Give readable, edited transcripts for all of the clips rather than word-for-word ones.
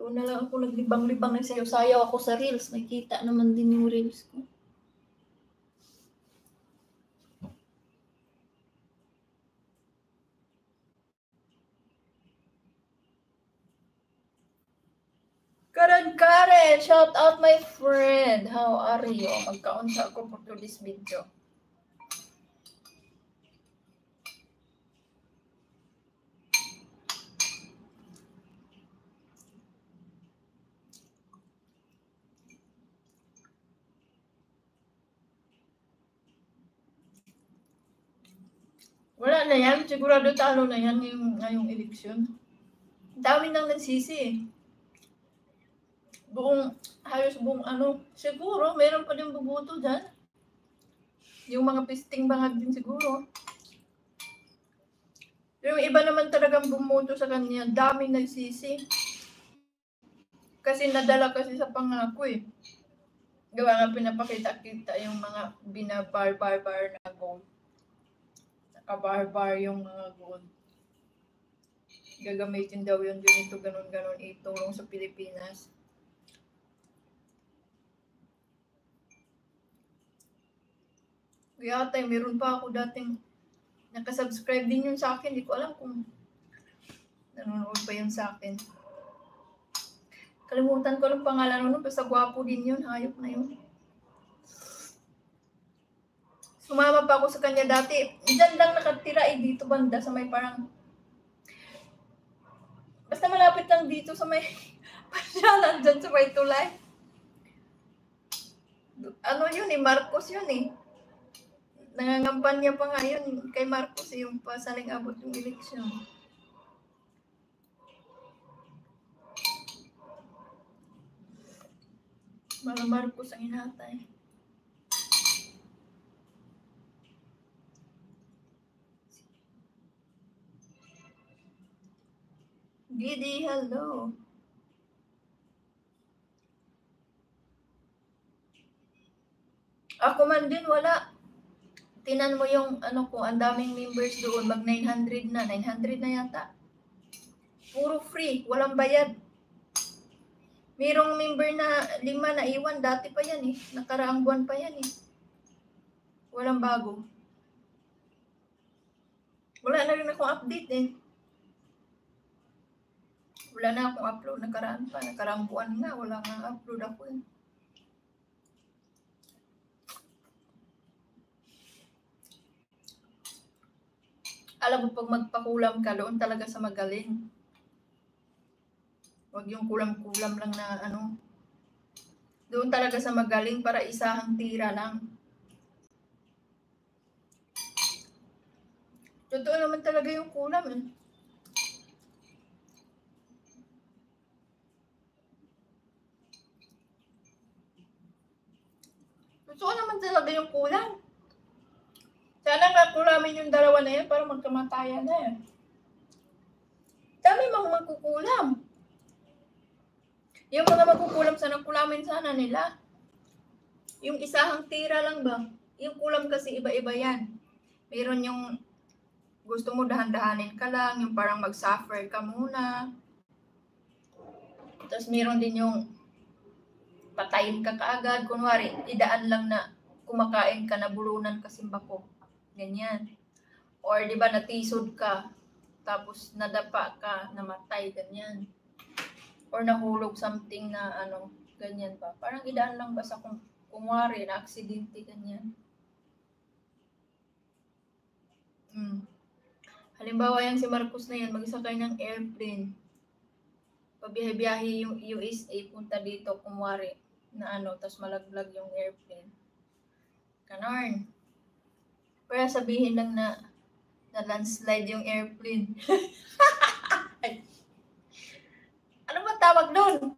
Doon na lang ako naglibang-libang, nagsayaw-sayaw ako sa reels. Nakita naman din yung reels ko. Karen, shout out my friend. How are you? Magkaunsa ako for this video. Wala na yan. Sigurado talo na yan ngayong eleksyon. Dami nang nagsisi. Halos buong siguro, meron pa din bubuto dyan. Yung mga pisting bangag din siguro. Pero yung iba naman talagang bumoto sa kanya, daming nagsisi. Kasi nadala kasi sa pangako eh. Gawa nga pinapakita-kita yung mga binabar-bar na gold. Nakabar-bar yung mga gold. Gagamitin daw yung ganito, ganon-ganon, itulong sa Pilipinas. Kaya tayo, meron pa ako dating nakasubscribe din yun sa akin. Hindi ko alam kung nanonood pa yun sa akin. Kalimutan ko lang pangalan nun. Basta gwapo din yun. Hayop na yun. Sumama pa ako sa kanya dati. Diyan lang nakatira dito banda sa may parang basta malapit lang dito sa may pasyalan dyan sa may tulay. Yun Marcos yun eh. Nangangampanya pa nga yun kay Marcos yung pasaling abot yung eleksyon. Mga Marcos ang inatay. Gidi, hello. Ako man din, wala. Tinan mo yung, ang daming members doon. Mag 900 na. 900 na yata. Puro free. Walang bayad. Mayroong member na 5 na iwan. Dati pa yan eh. Nakaraang buwan pa yan eh. Walang bago. Wala na rin akong update eh. Wala na akong upload. Nakaraan pa. Nakaraang buwan nga. Wala nga upload ako eh. Alam mo, pag magpakulam ka, doon talaga sa magaling. Huwag yung kulam-kulam lang na Doon talaga sa magaling para isahang tira lang. Totoo naman talaga yung kulam eh. Totoo naman talaga yung kulam. Sana nga kulamin yung dalawa na yan para magkamatayan na yan. Dami mga magkukulam. Yung mga magkukulam, sana kulamin sana nila. Yung isahang tira lang ba? Yung kulam kasi iba-iba yan. Meron yung gusto mo dahan-dahanin ka lang, yung parang mag-suffer ka muna. Tapos meron din yung patayin ka kaagad. Kunwari, idaan lang na kumakain ka na bulunan kasi bako. Ganyan. Or di ba natisod ka, tapos nadapa ka, namatay, ganyan. Or nahulog something na ganyan ba. Parang idaan lang ba sa kumwari na aksidente, ganyan. Halimbawa yan si Marcos na yan, magsakay ng airplane. Pabiyahe-biyahe yung USA, punta dito, kumwari na tapos malaglag yung airplane. Ganon. Kaya sabihin lang na landslide yung airplane. Ano ba tawag doon?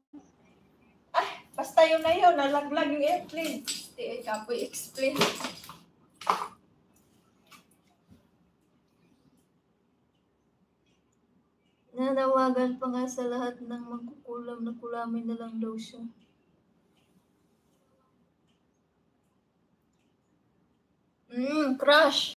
Basta yun na yun, nalaglag yung airplane. Hindi, kapoy explain. Nanawagan pa nga sa lahat ng magkukulam na kulamin na lang daw siya. Crush.